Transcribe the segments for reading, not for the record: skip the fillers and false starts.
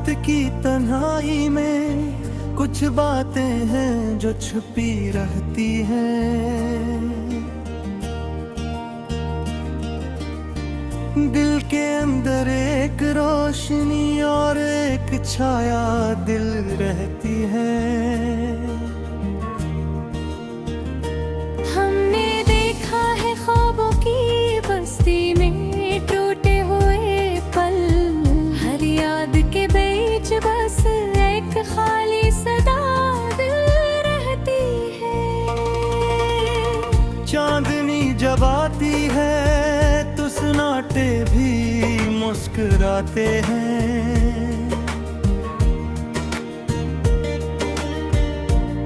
की तन्हाई में कुछ बातें हैं जो छुपी रहती हैं। दिल के अंदर एक रोशनी और एक छाया दिल रहती है। हमने देखा है ख्वाबों की बस्ती में टूटे हुए पल, हर याद के बीच बस एक खाली सदा दिल रहती है। चांदनी जब आती है तो सन्नाटे भी मुस्कुराते हैं,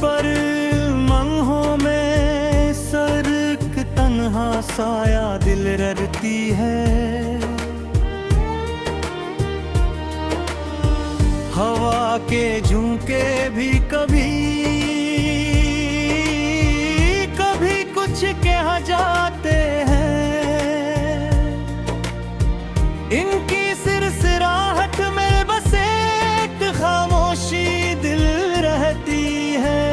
पर लम्हों में सरक तन्हा साया दिल रहती है। हवा के झोंके भी कभी कभी कुछ कह जाते हैं। इनकी सिरसिराहट में बस एक खामोशी दिल रहती है।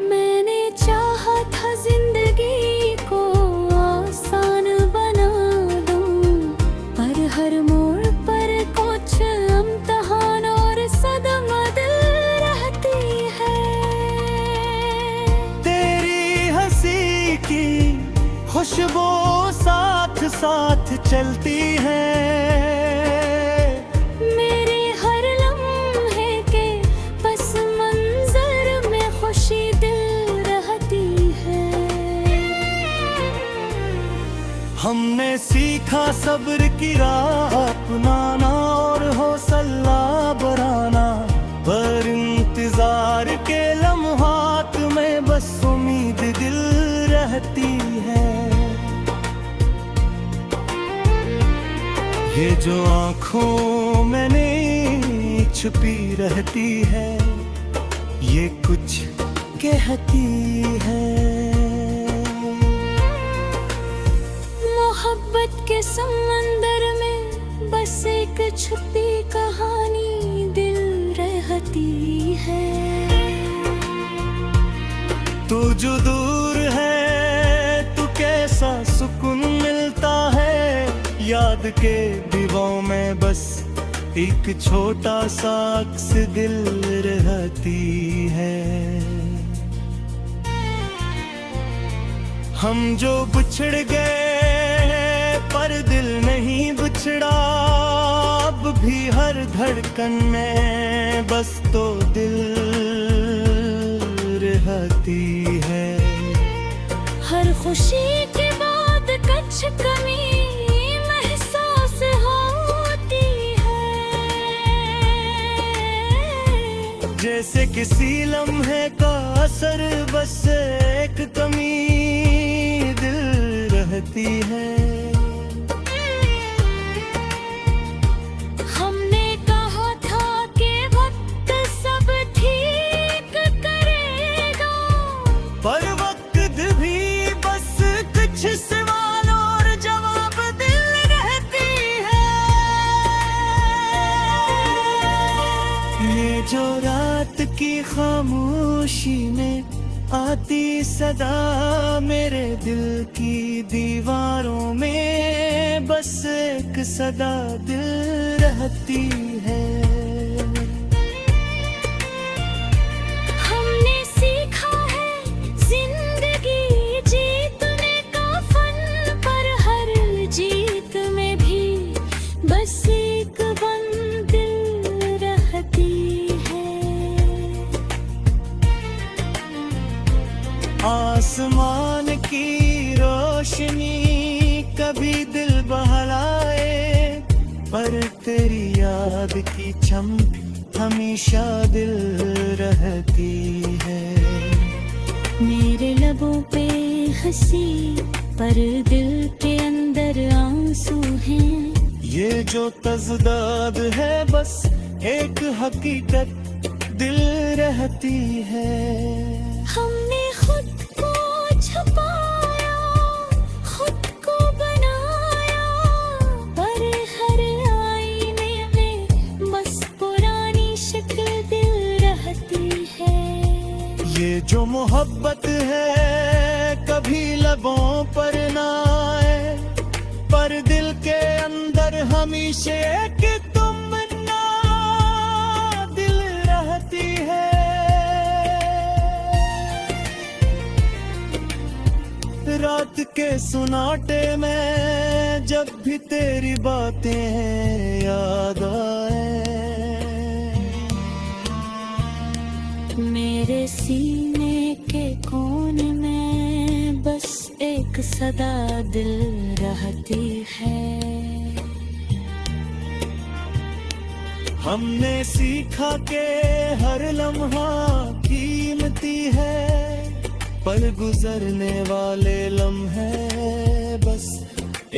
मैंने चाहा था जिंदगी को आसान बना दूं, पर हर मोड़ पर कुछ इम्तिहान और सदमा दिल रहती है। तेरी हंसी की खुशबू साथ साथ चलती है। मेरे हर लम्हे के पस मंजर में खुशी दिल रहती है। हमने सीखा सब्र की राह अपनाना और हौसला बढ़ाना, पर इंतजार के लम्हात में बस उम्मीद दिल रहती है। ये जो आँखों में नहीं छुपी रहती है, ये कुछ कहती है। मोहब्बत के समंदर में बस एक छुपी कहानी दिल रहती है। तू जो दूर है तू कैसा सुकून मिलता है, याद के दीवारों में बस एक छोटा सा अक्स दिल रहती है। हम जो बिछड़ गए पर दिल नहीं बिछड़ा, अब भी हर धड़कन में बस तो दिल रहती है। हर खुशी के बाद कुछ कमी महसूस होती है, जैसे किसी लम्हे का असर बस एक कमी दिल रहती है। हमने कहा था कि वक्त सब ठीक करेगा, पर वक्त भी बस कुछ सवाल और जवाब दिल रहती है। ये जो रात की खामोशी में आती सदा मेरे दिल की दीवारों में बस एक सदा दिल रहती है। हमने सीखा है जिंदगी जीतने का फन, पर हर जीत में भी बस एक बंद दिल रहती है। आसमान की रोशनी कभी दिल बहलाए, पर तेरी याद की चमक हमेशा दिल रहती है। मेरे लबों पे हंसी पर दिल के अंदर आंसू हैं। ये जो तज़दाद है बस एक हकीकत दिल रहती है। हमने खुद को छुपाया, खुद को बनाया, पर हर ये जो मोहब्बत है कभी लबों पर ना आए, पर दिल के अंदर हमेशा एक तमन्ना दिल रहती है। रात के सुनाटे में जब भी तेरी बातें याद आए, मेरे सीने के कोने में बस एक सदा दिल रहती है। हमने सीखा के हर लम्हा कीमती है, पर गुजरने वाले लम्हे बस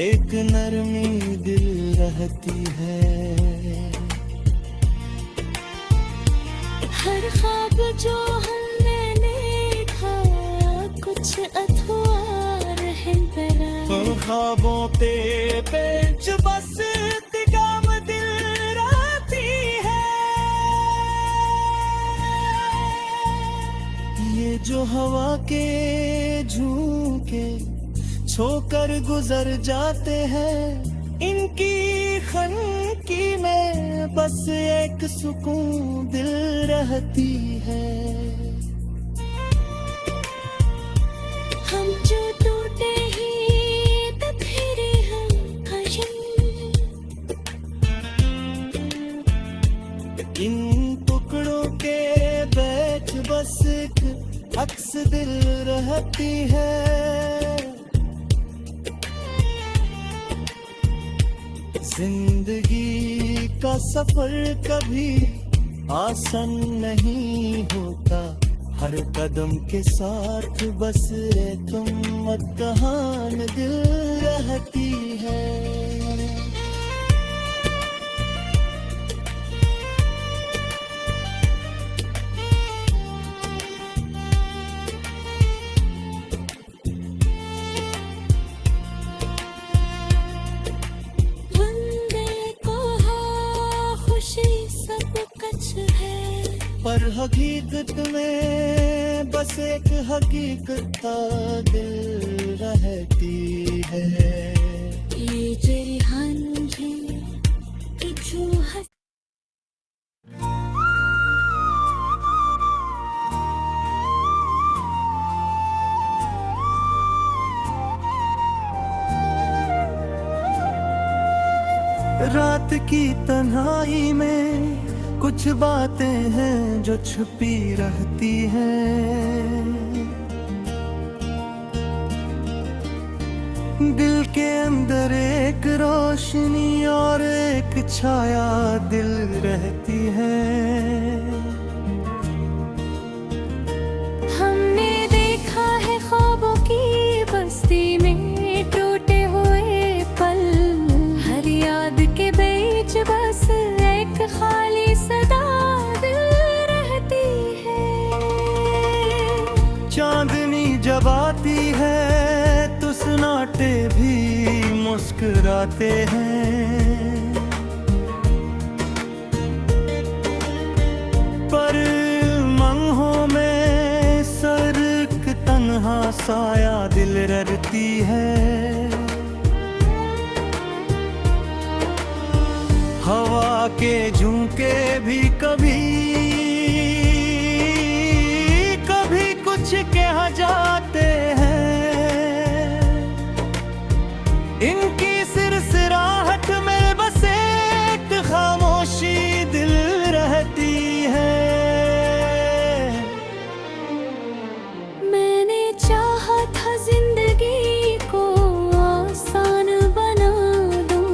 एक नरमी दिल रहती है। हर ख्वाब जो हमने देखा कुछ अधूरा रह गया, उन ख्वाबों ते पेच बस तिगाम दिल रहती है। ये जो हवा के झोंके छोकर गुजर जाते हैं, इनकी खनकी में बस एक सुकून दिल रहती है। हम जो टूटे ही तब फिर हम कायम, इन टुकड़ों के बैठ बस एक अक्स दिल रहती है। जिंदगी का सफर कभी आसान नहीं होता, हर कदम के साथ बस तुम कहान दिल रहती है। पर हकीकत में बस एक हकीकत दिल रहती है। ये जरिहान मुझे कि जो रात की तन्हाई में कुछ बातें हैं जो छुपी रहती हैं, दिल के अंदर एक रोशनी और एक छाया दिल रहती है। हमने देखा है ख्वाबों की बस्ती में टूटे हुए पल, हर याद के बीच बस एक खाली सदा दिल रहती है। चांदनी जब आती है तो सन्नाटे भी मुस्कुराते हैं, पर मंहों में सरक तन्हा साया दिल रहती है। हवा के झोंके भी कभी कभी कुछ कह जाते हैं, इनकी सिरसिराहट में बस एक खामोशी दिल रहती है। मैंने चाहा था जिंदगी को आसान बना दूं,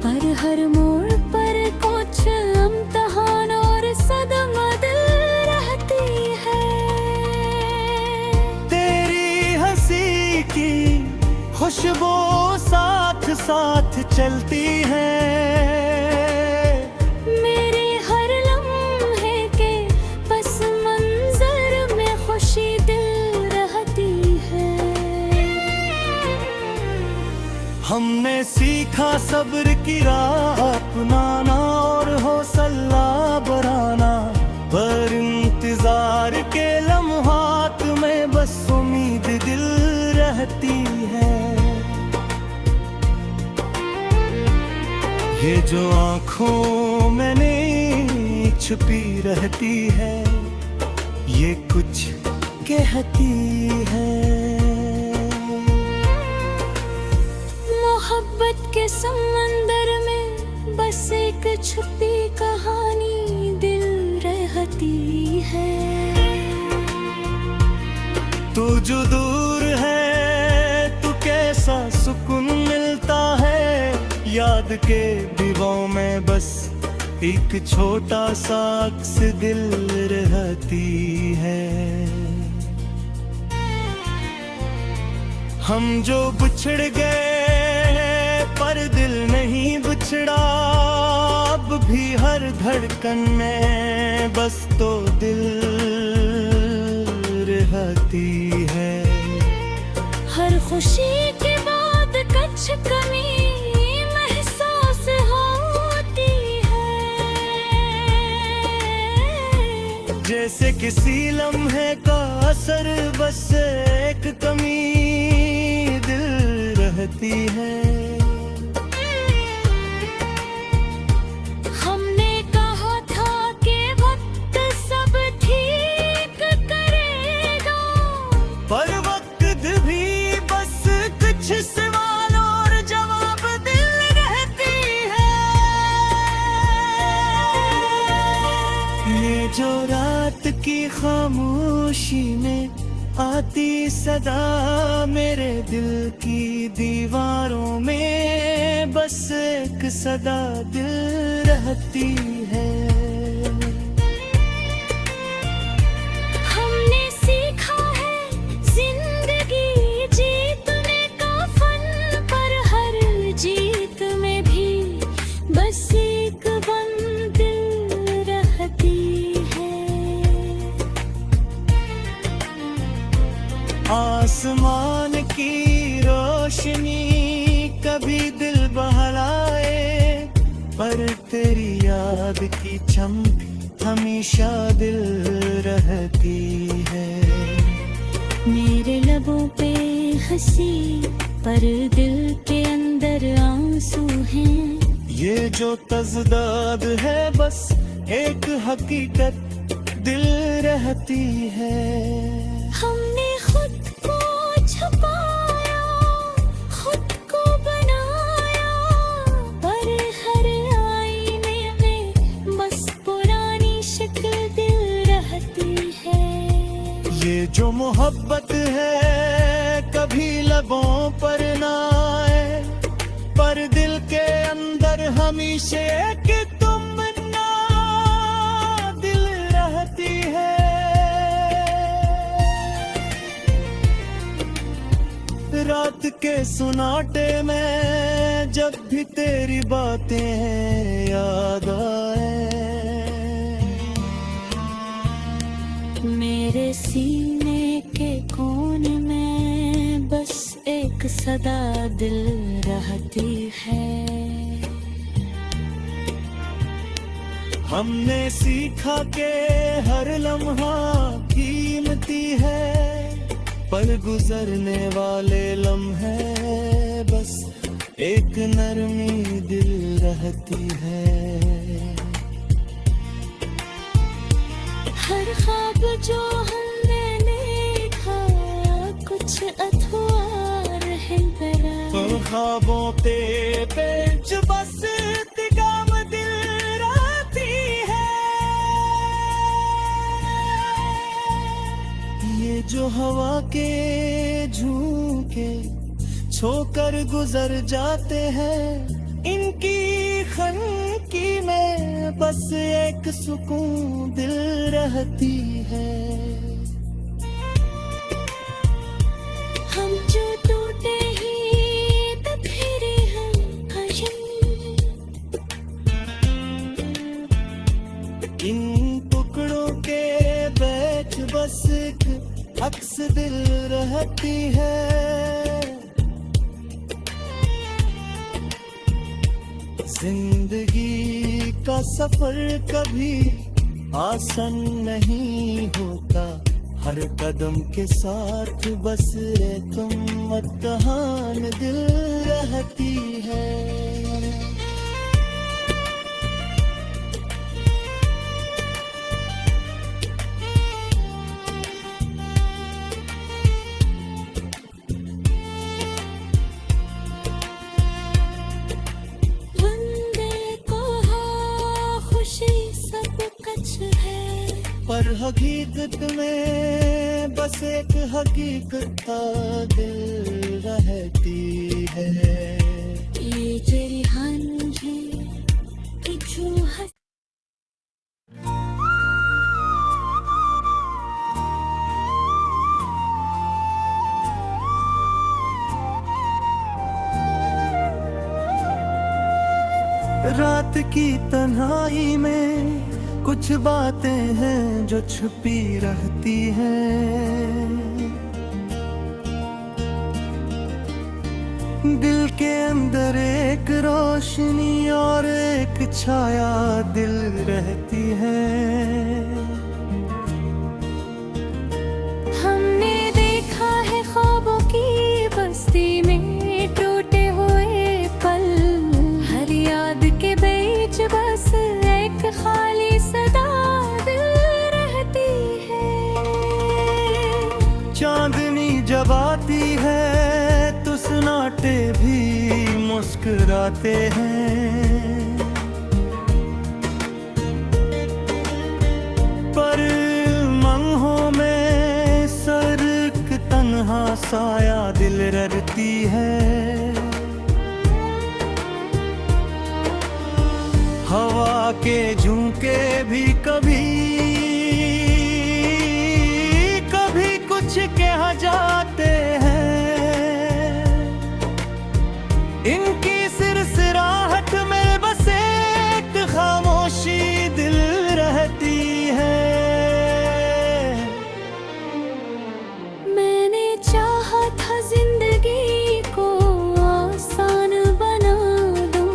पर हर मोड़ पर कुछ इम्तिहान और सदमा दिल रहती है। तेरी हंसी की खुशबू साथ साथ चलती है, मेरे हर लम्हे के पस मंजर में खुशी दिल रहती है। हमने सीखा सब्र की राह अपनाना और हौसला बढ़ाना, पर इंतजार के लम्हा आंखों में नहीं छुपी रहती है, ये कुछ कहती है। मोहब्बत के समंदर में बस एक छुपी कहानी दिल रहती है। तू जो दूर है तू कैसा सुकून मिलता है, याद के दीवारों में बस एक छोटा सा अक्स दिल रहती है। हम जो बिछड़ गए पर दिल नहीं बिछड़ा, अब भी हर धड़कन में बस तो दिल रहती है। हर खुशी के बाद कुछ कमी महसूस होती है, जैसे किसी लम्हे का असर बस एक कमी दिल रहती है। हमने कहा था कि वक्त सब ठीक करेगा, पर वक्त भी बस कुछ सवाल और जवाब दिल रहती है। ये जो रात की खामोशी में आती सदा, मेरे दिल की दीवारों में बस एक सदा दिल रहती है। हमने सीखा है जिंदगी जीतने का फन, पर हर जीत में भी बस एक दिल रहती है। आसमान की रोशनी कभी दिल बहलाए, पर तेरी याद की चमक हमेशा दिल रहती है। मेरे लबों पे हंसी पर दिल के अंदर आंसू हैं, ये जो तज़दाद है बस एक हकीकत दिल रहती है। हमने खुद को छुपाया, खुद को बनाया, पर हर आईने में बस पुरानी शक्ल दिल रहती है। ये जो मोहब्बत है कभी लबों पर ना आए, पर दिल के अंदर हमेशा एक तमन्ना दिल रहती है। रात के सुनाटे में जब भी तेरी बातें याद आए, मेरे सीने के कोने में बस एक सदा दिल रहती है। हमने सीखा के हर लम्हा कीमती है, पर गुजरने वाले लम्हे बस एक नरमी दिल रहती है। हर ख्वाब जो हमने देखा कुछ अधूरा रह गया, पर ख्वाबों पे पेच बस तिगाम दिल रहती है। ये जो हवा के झोंके छोकर गुजर जाते हैं, इनकी खनकी में बस एक सुकून दिल रहती है। हम जो टूटे ही तब फिर हम हजम, इन टुकड़ों के बैठ बस एक अक्स दिल रहती है। जिंदगी का सफर कभी आसान नहीं होता, हर कदम के साथ बस तुम इम्तिहान दिल रहती है। पर हकीकत में बस एक हकीकत का दिल रहती है। ये तेरी हंज है कि जो रात की तन्हाई में कुछ बातें हैं जो छुपी रहती हैं। दिल के अंदर एक रोशनी और एक छाया दिल रहती है। हमने देखा है ख्वाबों की बस्ती में टूटे हुए पल, हर याद के बीच बस एक खाली सदा दिल रहती है। चांदनी जब आती है तो सन्नाटे भी मुस्कुराते हैं, पर मंहों में सरक तन्हा साया दिल रहती है। हवा के झोंके भी कभी कभी कुछ कह जाते हैं। इनकी सिरसिराहट में बस एक खामोशी दिल रहती है। मैंने चाहा था जिंदगी को आसान बना दूं,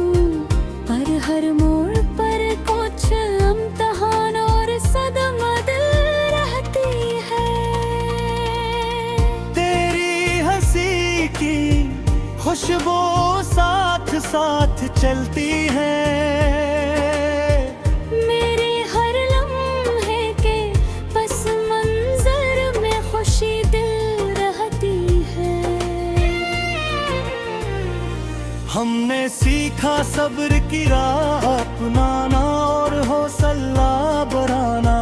पर हर मोड़ पर कुछ इम्तिहान और सदमा दिल रहती है। तेरी हंसी की खुशबू साथ साथ चलती है। मेरे हर लम्हे के पस मंजर में खुशी दिल रहती है। हमने सीखा सब्र की राह अपनाना और हौसला बढ़ाना,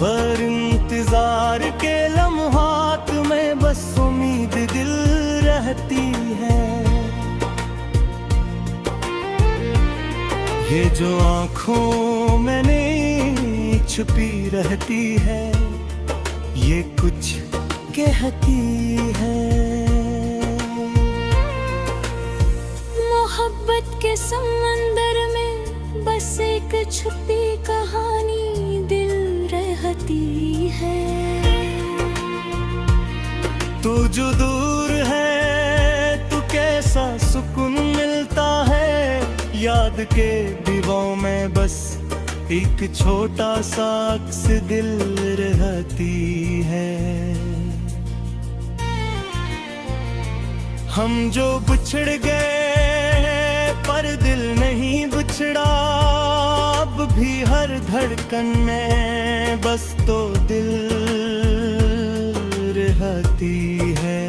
पर इंतजार के लम्हात में बस उम्मीद दिल रहती है। ये जो आँखों में नहीं छुपी रहती है, ये कुछ कहती है। मोहब्बत के समंदर में बस एक छुपी कहानी दिल रहती है। तू जो दूर है तू कैसा सुकून मिलता है। याद के दीवारों में बस एक छोटा सा अक्स दिल रहती है। हम जो बिछड़ गए पर दिल नहीं बिछड़ा, अब भी हर धड़कन में बस तो दिल रहती है।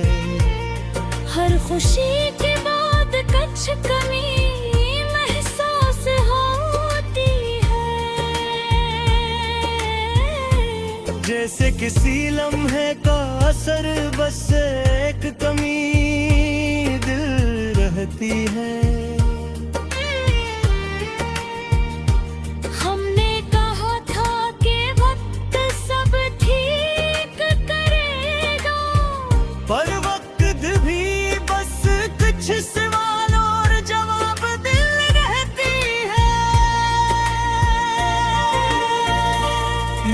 हर खुशी के बाद कुछ कमी महसूस होती है। जैसे किसी लम्हे का असर बस एक कमी दिल रहती है। हमने कहा था कि वक्त सब ठीक करेगा, पर वक्त भी बस कुछ सवाल और जवाब दिल रहती है।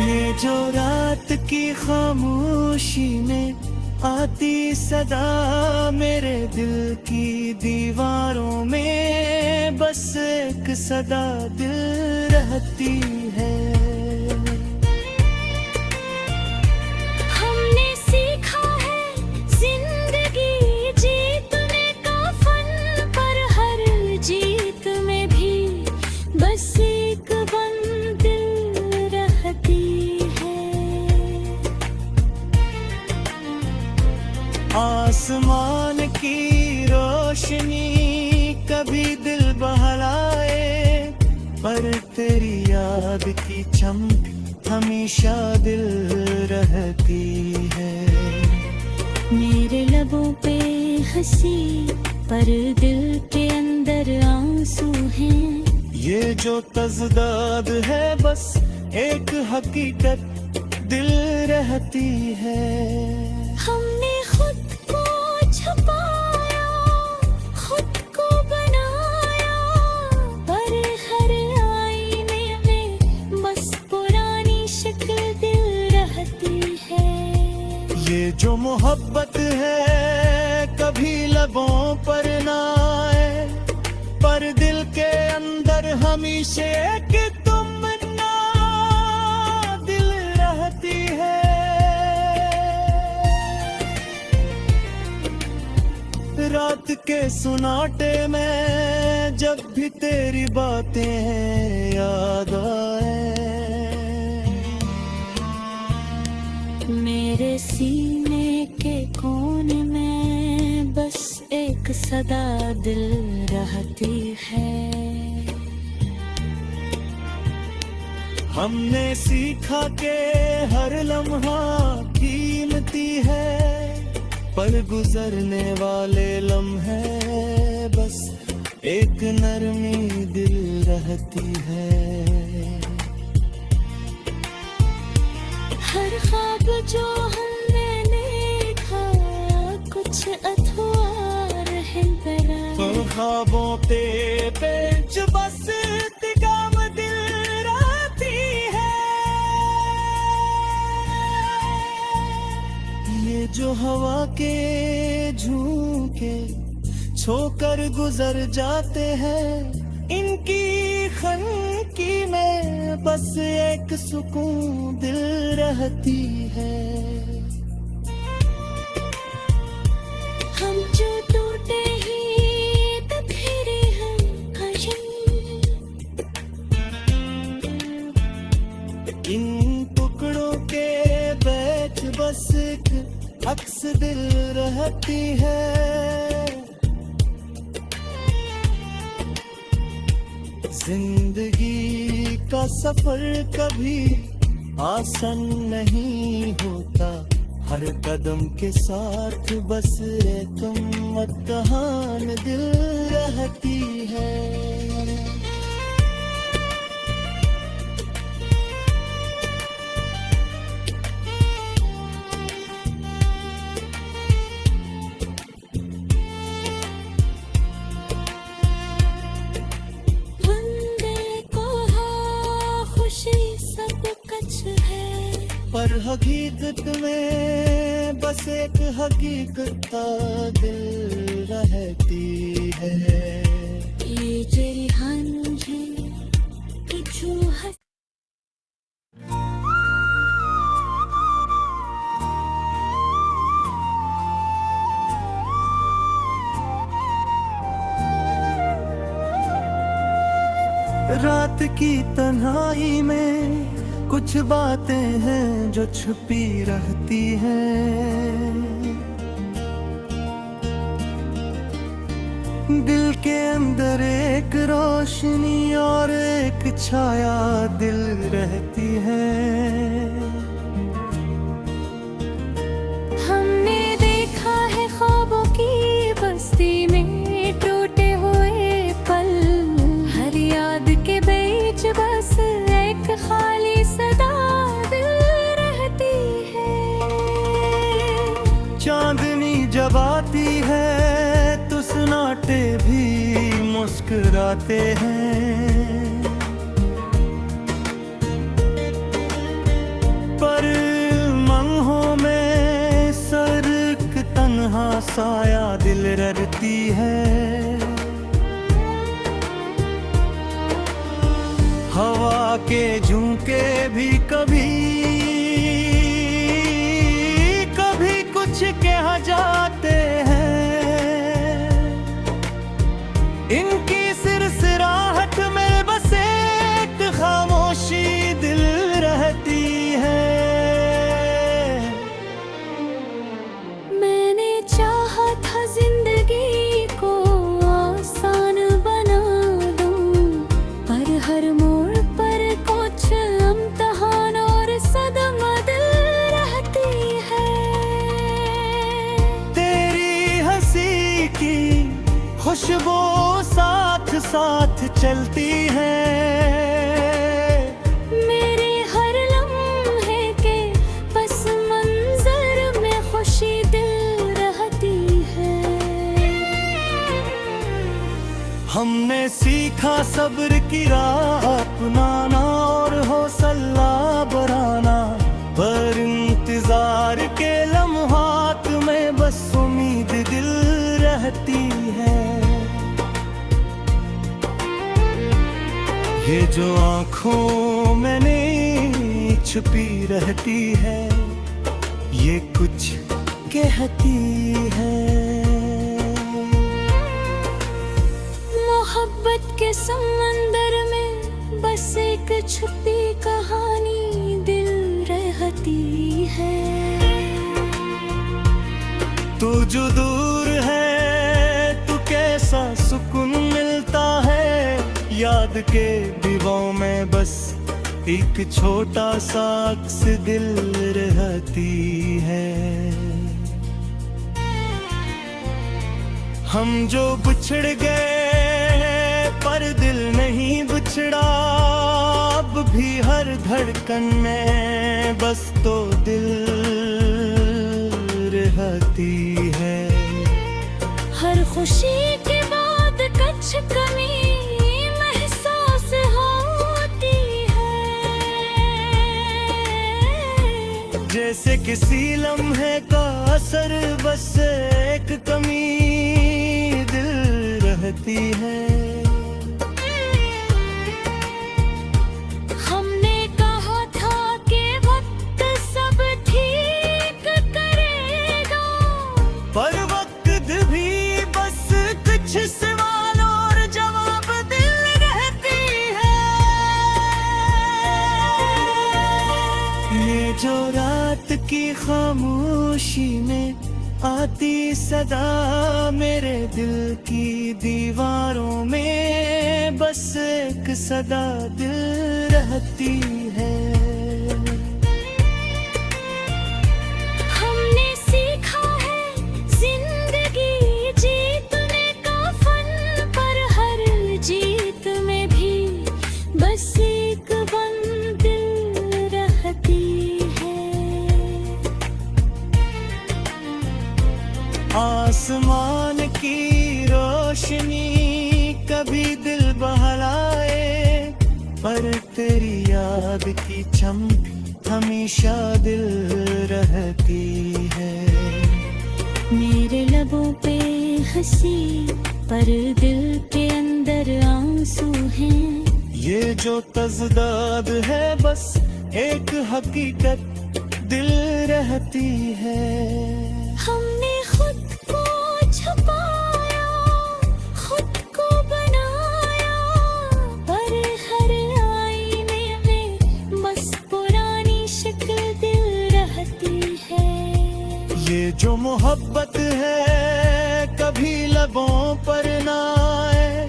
ये जो रात की खामोशी में आती सदा मेरे दिल की दीवारों में बस एक सदा दिल रहती है। हमने सीखा है जिंदगी जीतने का फन, पर हर जीत में भी बस एक बंद दिल रहती है। आसमान की रोशनी कभी दिल बहलाए, पर तेरी याद की चमक हमेशा दिल रहती है। मेरे लबों पे हंसी पर दिल के अंदर आंसू हैं। ये जो तज़दाद है बस एक हकीकत दिल रहती है। हमने खुद को छुपाया, खुद को बनाया, पर हर आईने में बस पुरानी शक्ल दिल रहती है। ये जो मोहब्बत है कभी लबों पर ना आए, पर दिल के अंदर हमेशा एक तमन्ना दिल रहती है। रात के सुनाटे में जब भी तेरी बातें याद आए, मेरे सीने के कोने में बस एक सदा दिल रहती है। हमने सीखा के हर लम्हा कीमती है, पर गुजरने वाले लम्हे बस एक नरमी दिल रहती है। हर ख्वाब जो हमने देखा कुछ अधूरा रह गया। ख्वाबों पे पेच बस तिगाम दिल रहती है। ये जो हवा के झोंके छोकर गुजर जाते हैं, इनकी खनकी में बस एक सुकून दिल रहती है। हम जो टूटे ही तब फिरे हम कायम, इन टुकड़ों के बैठ बस एक अक्स दिल रहती है। जिंदगी का सफर कभी आसान नहीं होता, हर कदम के साथ बस एक इम्तिहान दिल रहती है। पर हकीकत में बस एक हकीकत का दिल रहती है। ये जरिहान है कि जो रात की तन्हाई में कुछ बातें हैं जो छुपी रहती हैं। दिल के अंदर एक रोशनी और एक छाया दिल रहती है। हमने देखा है ख्वाबों की बस्ती में टूटे हुए पल, हर याद के बीच बस एक खाली सदा दिल रहती है। चांदनी जब आती है तो सन्नाटे भी मुस्कुराते हैं, पर मंहों में सरक तन्हा साया दिल रहती है। हवा के झोंके भी कभी कभी कुछ कह जाते हैं, इनकी सिरसिराहट में बस एक खामोशी दिल रहती है। मैंने चाहा था जिंदगी को आसान बना दूं, पर हर मोड़ पर कुछ इम्तिहानों चलती है। मेरे हर लम्हे के पस मंजर में खुशी दिल रहती है। हमने सीखा सब्र की राह अपनाना और हौसला बढ़ाना, पर इंतजार के लम्हात में बस उम्मीद दिल रहती है। ये जो आँखों में नहीं छुपी रहती है, ये कुछ कहती है। मोहब्बत के समंदर में बस एक छुपी कहानी दिल रहती है। तू जो दूर है तू कैसा सुकून मिलता है, याद के दीवारों में बस एक छोटा सा अक्स दिल रहती है। हम जो बिछड़ गए पर दिल नहीं बिछड़ा, अब भी हर धड़कन में बस तो दिल रहती है। हर खुशी के बाद कुछ कमी महसूस होती है। जैसे किसी लम्हे का असर बस एक कमी दिल रहती है। हमने कहा था कि वक्त सब ठीक करेगा, पर वक्त भी बस कुछ सवाल और जवाब दिल रहती है। ये जो रात की खामोशी में आती सदा, मेरे दिल की दीवारों में बस एक सदा दिल रहती है। हमने सीखा है जिंदगी जीतने का फन, पर हर जीत में भी बस एक बंद दिल रहती है। आसमान की रोशनी कभी दिल बहलाए, पर तेरी याद की चमक हमेशा दिल रहती है। मेरे लबों पे हंसी पर दिल के अंदर आंसू हैं। ये जो तज़दाद है बस एक हकीकत दिल रहती है। हमने खुद को छुपाया, खुद को बनाया, पर हर आईने में बस पुरानी शक्ल दिल रहती है। ये जो मोहब्बत है कभी लबों पर ना आए,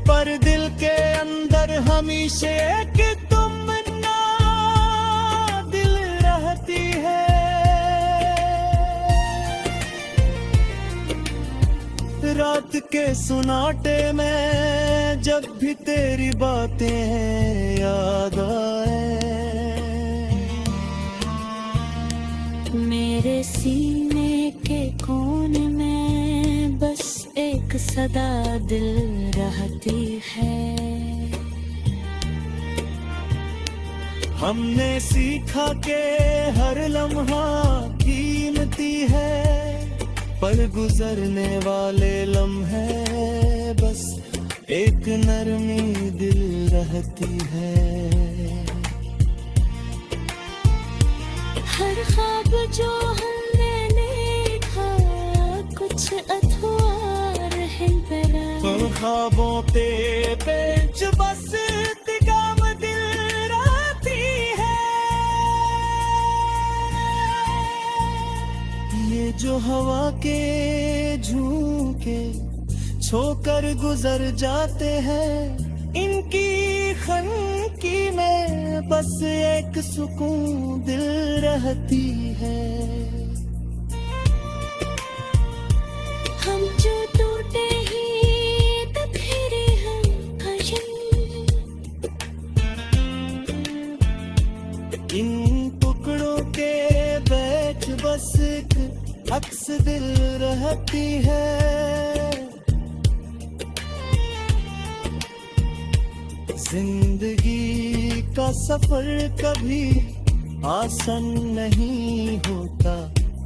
पर दिल के अंदर हमेशा एक तमन्ना दिल रहती है। रात के सुनाटे में जब भी तेरी बातें याद आए, मेरे सीने के कोने में बस एक सदा दिल रहती है। हमने सीखा के हर लम्हा कीमती है, पर गुजरने वाले लम्हे बस एक नरमी दिल रहती है। हर ख्वाब जो हमने देखा कुछ अधूरा रह गया, उन ख्वाबों पे पेच बस तिगाम दिल रहती है। ये जो हवा के झोंके छोकर गुजर जाते हैं, इनकी खनकी में बस एक सुकून दिल रहती है। हम जो टूटे ही तो फिर हम एक अक्स दिल रहती है। जिंदगी का सफर कभी आसान नहीं होता,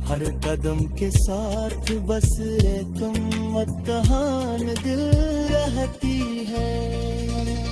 हर कदम के साथ बस एक मत कहान दिल रहती है।